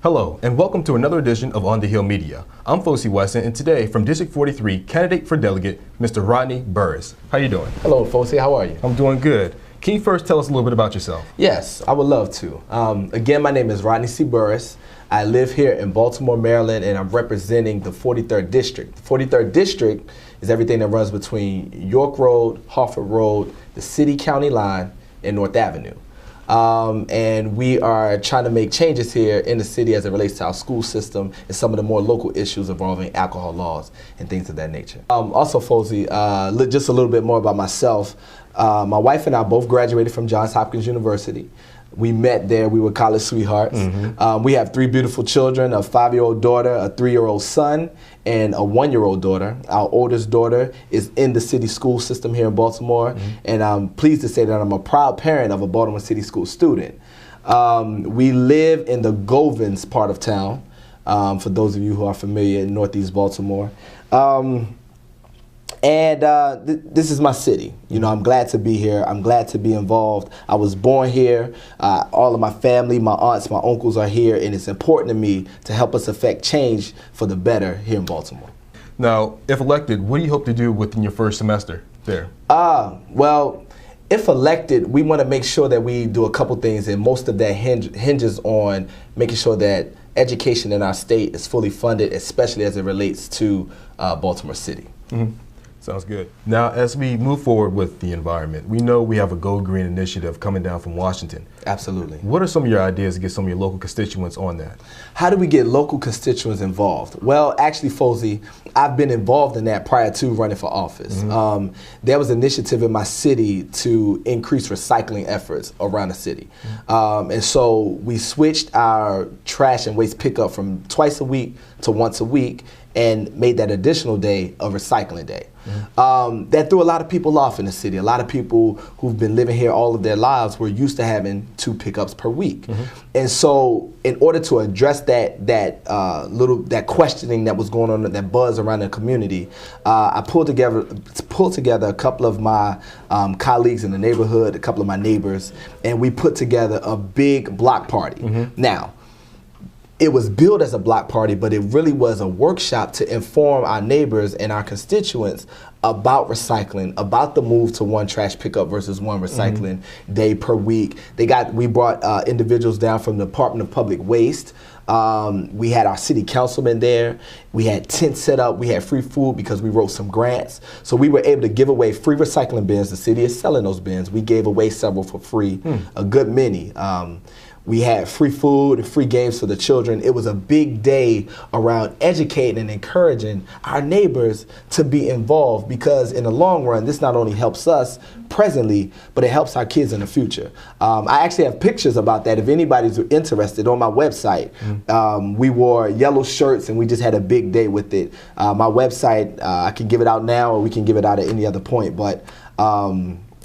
Hello, and welcome to another edition of On the Hill Media. I'm Fosi Wesson, and today from District 43, candidate for delegate, Mr. Rodney Burris. How you doing? Hello, Fosi. How are you? I'm doing good. Can you first tell us a little bit about yourself? Yes, I would love to. Again, my name is Rodney C. Burris. I live here in Baltimore, Maryland, and I'm representing the 43rd District. The 43rd District is everything that runs between York Road, Harford Road, the city-county line, and North Avenue. And we are trying to make changes here in the city as it relates to our school system and some of the more local issues involving alcohol laws and things of that nature. Also, Fosi, just a little bit more about myself. My wife and I both graduated from Johns Hopkins University. We met there. We were college sweethearts. We have 3 beautiful children, a 5-year-old daughter, a 3-year-old son, and a 1-year-old daughter. Our oldest daughter is in the city school system here in Baltimore, and I'm pleased to say that I'm a proud parent of a Baltimore City School student. We live in the Govans part of town, for those of you who are familiar in Northeast Baltimore. This is my city. You know, I'm glad to be here. I'm glad to be involved. I was born here. All of my family, my aunts, my uncles are here, and it's important to me to help us affect change for the better here in Baltimore. Now, if elected, what do you hope to do within your first semester there? Well, if elected, we want to make sure that we do a couple things, and most of that hinges on making sure that education in our state is fully funded, especially as it relates to Baltimore City. Sounds good. Now, as we move forward with the environment, we know we have a Go Green initiative coming down from Washington. Absolutely. What are some of your ideas to get some of your local constituents on that? How do we get local constituents involved? Well, actually, Fosi, I've been involved in that prior to running for office. There was an initiative in my city to increase recycling efforts around the city. And so we switched our trash and waste pickup from twice a week to once a week and made that additional day a recycling day. That threw a lot of people off in the city. A lot of people who've been living here all of their lives were used to having 2 pickups per week. And so in order to address that questioning that was going on, that buzz around the community, I pulled together a couple of my colleagues in the neighborhood, a couple of my neighbors, and we put together a big block party. Now, it was billed as a block party, but it really was a workshop to inform our neighbors and our constituents about recycling, about the move to 1 trash pickup versus 1 recycling day per week. We brought individuals down from the Department of Public Waste. We had our city councilman there. We had tents set up. We had free food because we wrote some grants. So we were able to give away free recycling bins. The city is selling those bins. We gave away several for free, a good many. We had free food and free games for the children. It was a big day around educating and encouraging our neighbors to be involved, because in the long run, this not only helps us presently, but it helps our kids in the future. I actually have pictures about that if anybody's interested on my website. We wore yellow shirts and we just had a big day with it. My website, I can give it out now or we can give it out at any other point, but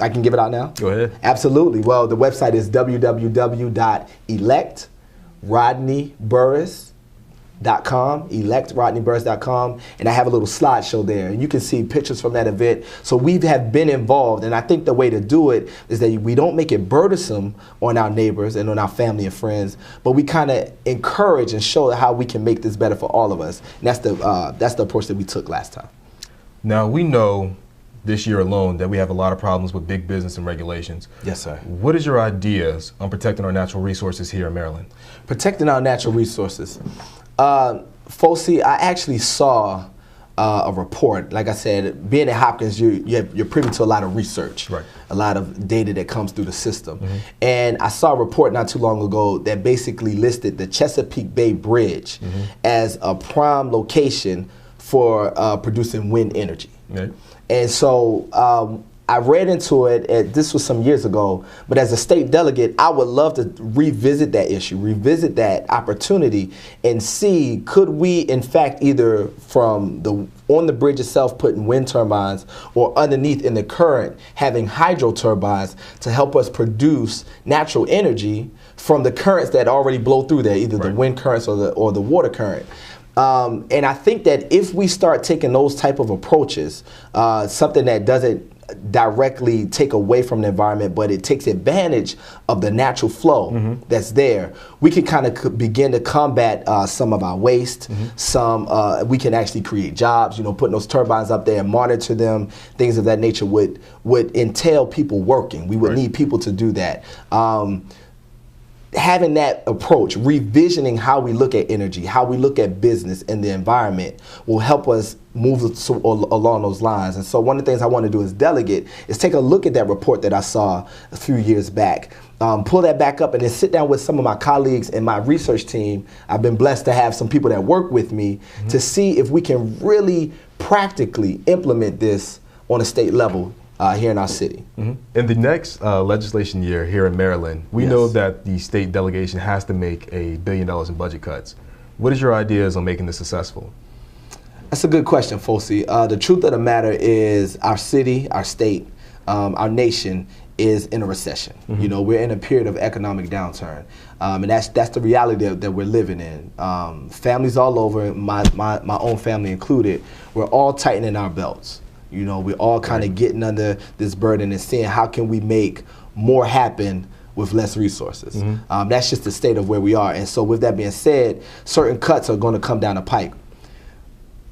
I can give it out now? Go ahead. Absolutely. Well, the website is electrodneyburris.com, and I have a little slideshow there, and you can see pictures from that event. So we have been involved, and I think the way to do it is that we don't make it burdensome on our neighbors and on our family and friends, but we kind of encourage and show how we can make this better for all of us. And that's the approach that we took last time. Now, we know this year alone that we have a lot of problems with big business and regulations. Yes, sir. What is your ideas on protecting our natural resources here in Maryland? Protecting our natural resources. Fosi, I actually saw a report. Like I said, being at Hopkins, you're privy to a lot of research, a lot of data that comes through the system. And I saw a report not too long ago that basically listed the Chesapeake Bay Bridge as a prime location for producing wind energy. And so I read into it, this was some years ago, but as a state delegate, I would love to revisit that issue, revisit that opportunity, and see, could we in fact either from on the bridge itself putting wind turbines, or underneath in the current having hydro turbines to help us produce natural energy from the currents that already blow through there, either the wind currents or the water current. And I think that if we start taking those type of approaches, something that doesn't directly take away from the environment, but it takes advantage of the natural flow that's there, we can kind of begin to combat some of our waste. We can actually create jobs, putting those turbines up there and monitor them. Things of that nature would entail people working. We would need people to do that. Having that approach, revisioning how we look at energy, how we look at business and the environment will help us move along those lines. And so one of the things I want to do as delegate is take a look at that report that I saw a few years back, pull that back up and then sit down with some of my colleagues and my research team. I've been blessed to have some people that work with me to see if we can really practically implement this on a state level here in our city. In the next legislation year here in Maryland, we know that the state delegation has to make $1 billion in budget cuts. What is your ideas on making this successful? That's a good question, Fosi. The truth of the matter is our city, our state, our nation is in a recession. We're in a period of economic downturn. And that's the reality that we're living in. Families all over, my own family included, we're all tightening our belts. We're all kind of getting under this burden and seeing how can we make more happen with less resources. That's just the state of where we are. And so with that being said, certain cuts are going to come down the pike.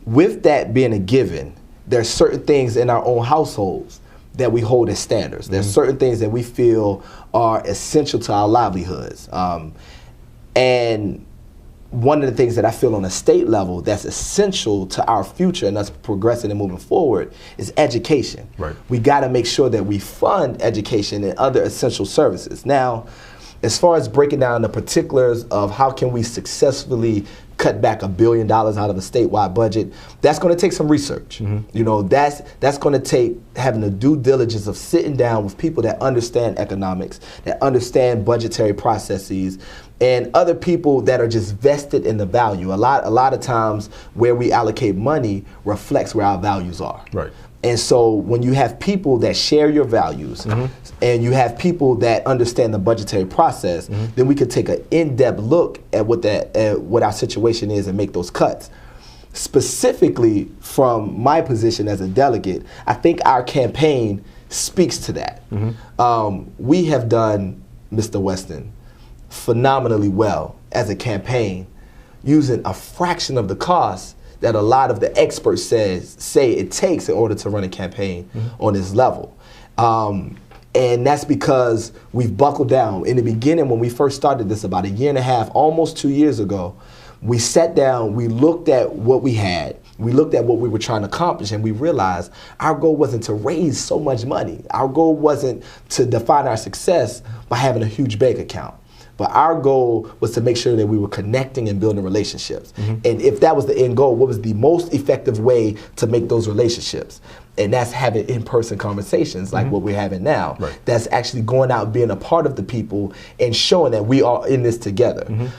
With that being a given, there's certain things in our own households that we hold as standards. There's certain things that we feel are essential to our livelihoods. And one of the things that I feel on a state level that's essential to our future and us progressing and moving forward is education. We got to make sure that we fund education and other essential services. Now, as far as breaking down the particulars of how can we successfully cut back $1 billion out of a statewide budget, that's going to take some research. That's going to take having the due diligence of sitting down with people that understand economics, that understand budgetary processes, and other people that are just vested in the value. A lot of times where we allocate money reflects where our values are. And so when you have people that share your values and you have people that understand the budgetary process, then we can take an in-depth look at what our situation is and make those cuts. Specifically from my position as a delegate, I think our campaign speaks to that. We have done, Mr. Weston, phenomenally well as a campaign using a fraction of the cost that a lot of the experts say it takes in order to run a campaign on this level. And that's because we've buckled down. In the beginning, when we first started this about 1.5 years, almost 2 years ago, we sat down, we looked at what we had, we looked at what we were trying to accomplish, and we realized our goal wasn't to raise so much money. Our goal wasn't to define our success by having a huge bank account. But our goal was to make sure that we were connecting and building relationships. And if that was the end goal, what was the most effective way to make those relationships? And that's having in-person conversations like what we're having now. That's actually going out and being a part of the people and showing that we are in this together.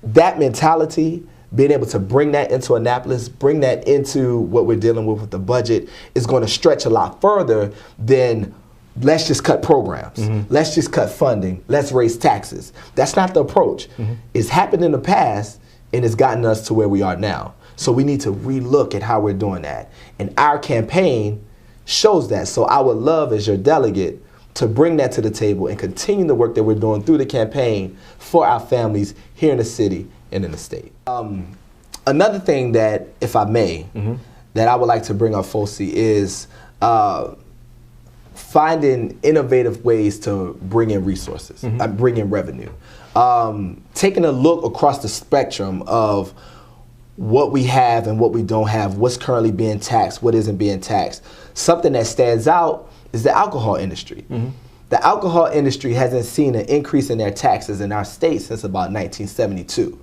That mentality, being able to bring that into Annapolis, bring that into what we're dealing with the budget, is going to stretch a lot further than let's just cut programs. Let's just cut funding. Let's raise taxes. That's not the approach. It's happened in the past and it's gotten us to where we are now. So we need to relook at how we're doing that. And our campaign shows that. So I would love, as your delegate, to bring that to the table and continue the work that we're doing through the campaign for our families here in the city and in the state. Another thing that, if I may, that I would like to bring up, Fosi, is finding innovative ways to bring in resources, bring in revenue. Taking a look across the spectrum of what we have and what we don't have, what's currently being taxed, what isn't being taxed. Something that stands out is the alcohol industry. The alcohol industry hasn't seen an increase in their taxes in our state since about 1972.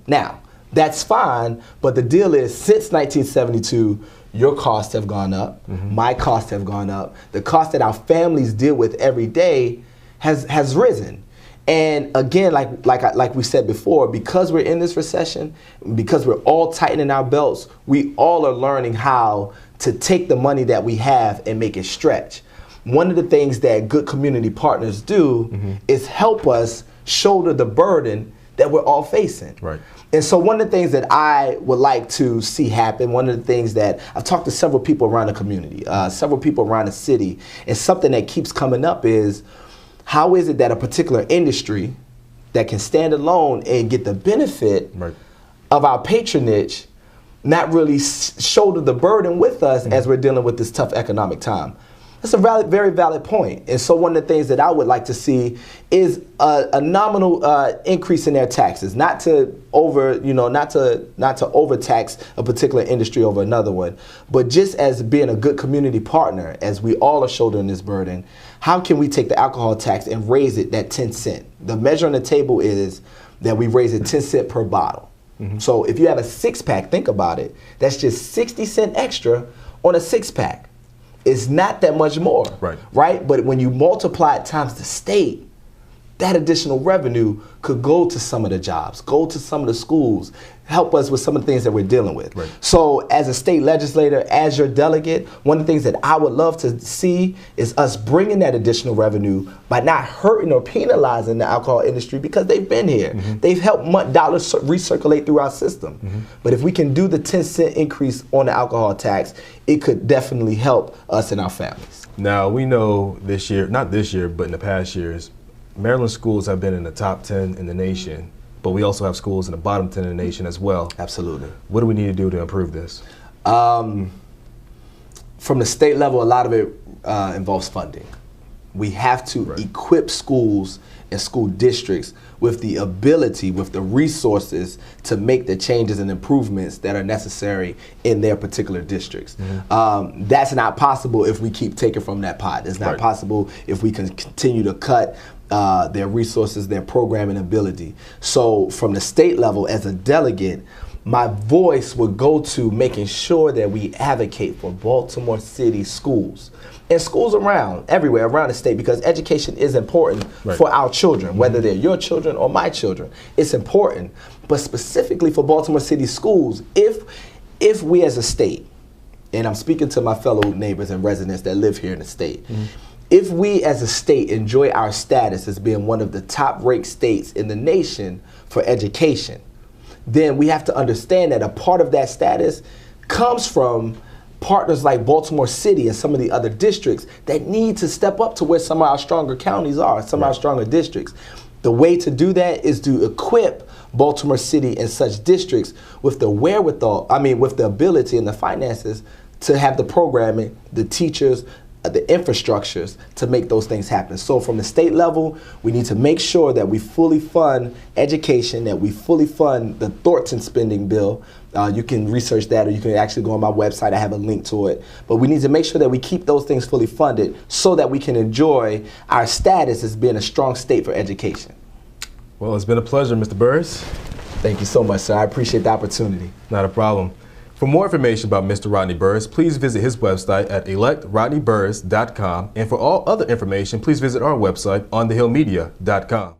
Now, that's fine, but the deal is since 1972, your costs have gone up, my costs have gone up, the cost that our families deal with every day has risen. And again, like we said before, because we're in this recession, because we're all tightening our belts, we all are learning how to take the money that we have and make it stretch. One of the things that good community partners do is help us shoulder the burden that we're all facing. Right. And so one of the things that I would like to see happen, one of the things that I've talked to several people around the community, several people around the city, and something that keeps coming up is, how is it that a particular industry that can stand alone and get the benefit of our patronage not really shoulder the burden with us as we're dealing with this tough economic time? That's a very valid point. And so one of the things that I would like to see is a nominal increase in their taxes, not to overtax a particular industry over another one, but just as being a good community partner, as we all are shouldering this burden, how can we take the alcohol tax and raise it that 10 cent? The measure on the table is that we raise it 10 cent per bottle. So if you have a 6-pack, think about it. That's just 60 cent extra on a 6-pack. It's not that much more, right? But when you multiply it times the state, that additional revenue could go to some of the jobs, go to some of the schools, help us with some of the things that we're dealing with. So as a state legislator, as your delegate, one of the things that I would love to see is us bringing that additional revenue by not hurting or penalizing the alcohol industry, because they've been here. They've helped dollars recirculate through our system. But if we can do the 10 cent increase on the alcohol tax, it could definitely help us and our families. Now, we know this year, not this year, but in the past years, Maryland schools have been in the top 10 in the nation, but we also have schools in the bottom 10 in the nation as well. Absolutely. What do we need to do to improve this? From the state level, a lot of it involves funding. We have to equip schools and school districts with the ability, with the resources to make the changes and improvements that are necessary in their particular districts. That's not possible if we keep taking from that pot. It's not possible if we can continue to cut their resources, their programming ability. So from the state level, as a delegate, my voice would go to making sure that we advocate for Baltimore City schools and schools everywhere around the state, because education is important for our children, whether they're your children or my children. It's important, but specifically for Baltimore City schools, if we as a state, and I'm speaking to my fellow neighbors and residents that live here in the state, if we as a state enjoy our status as being one of the top-ranked states in the nation for education, then we have to understand that a part of that status comes from partners like Baltimore City and some of the other districts that need to step up to where some of our stronger counties are, some of our stronger districts. The way to do that is to equip Baltimore City and such districts with the wherewithal, with the ability and the finances to have the programming, the teachers, the infrastructures to make those things happen. So from the state level, we need to make sure that we fully fund education, that we fully fund the Thornton spending bill. You can research that, or you can actually go on my website. I have a link to it. But we need to make sure that we keep those things fully funded so that we can enjoy our status as being a strong state for education. Well, it's been a pleasure, Mr. Burris. Thank you so much, sir. I appreciate the opportunity. Not a problem. For more information about Mr. Rodney Burris, please visit his website at electrodneyburris.com. And for all other information, please visit our website, onthehillmedia.com.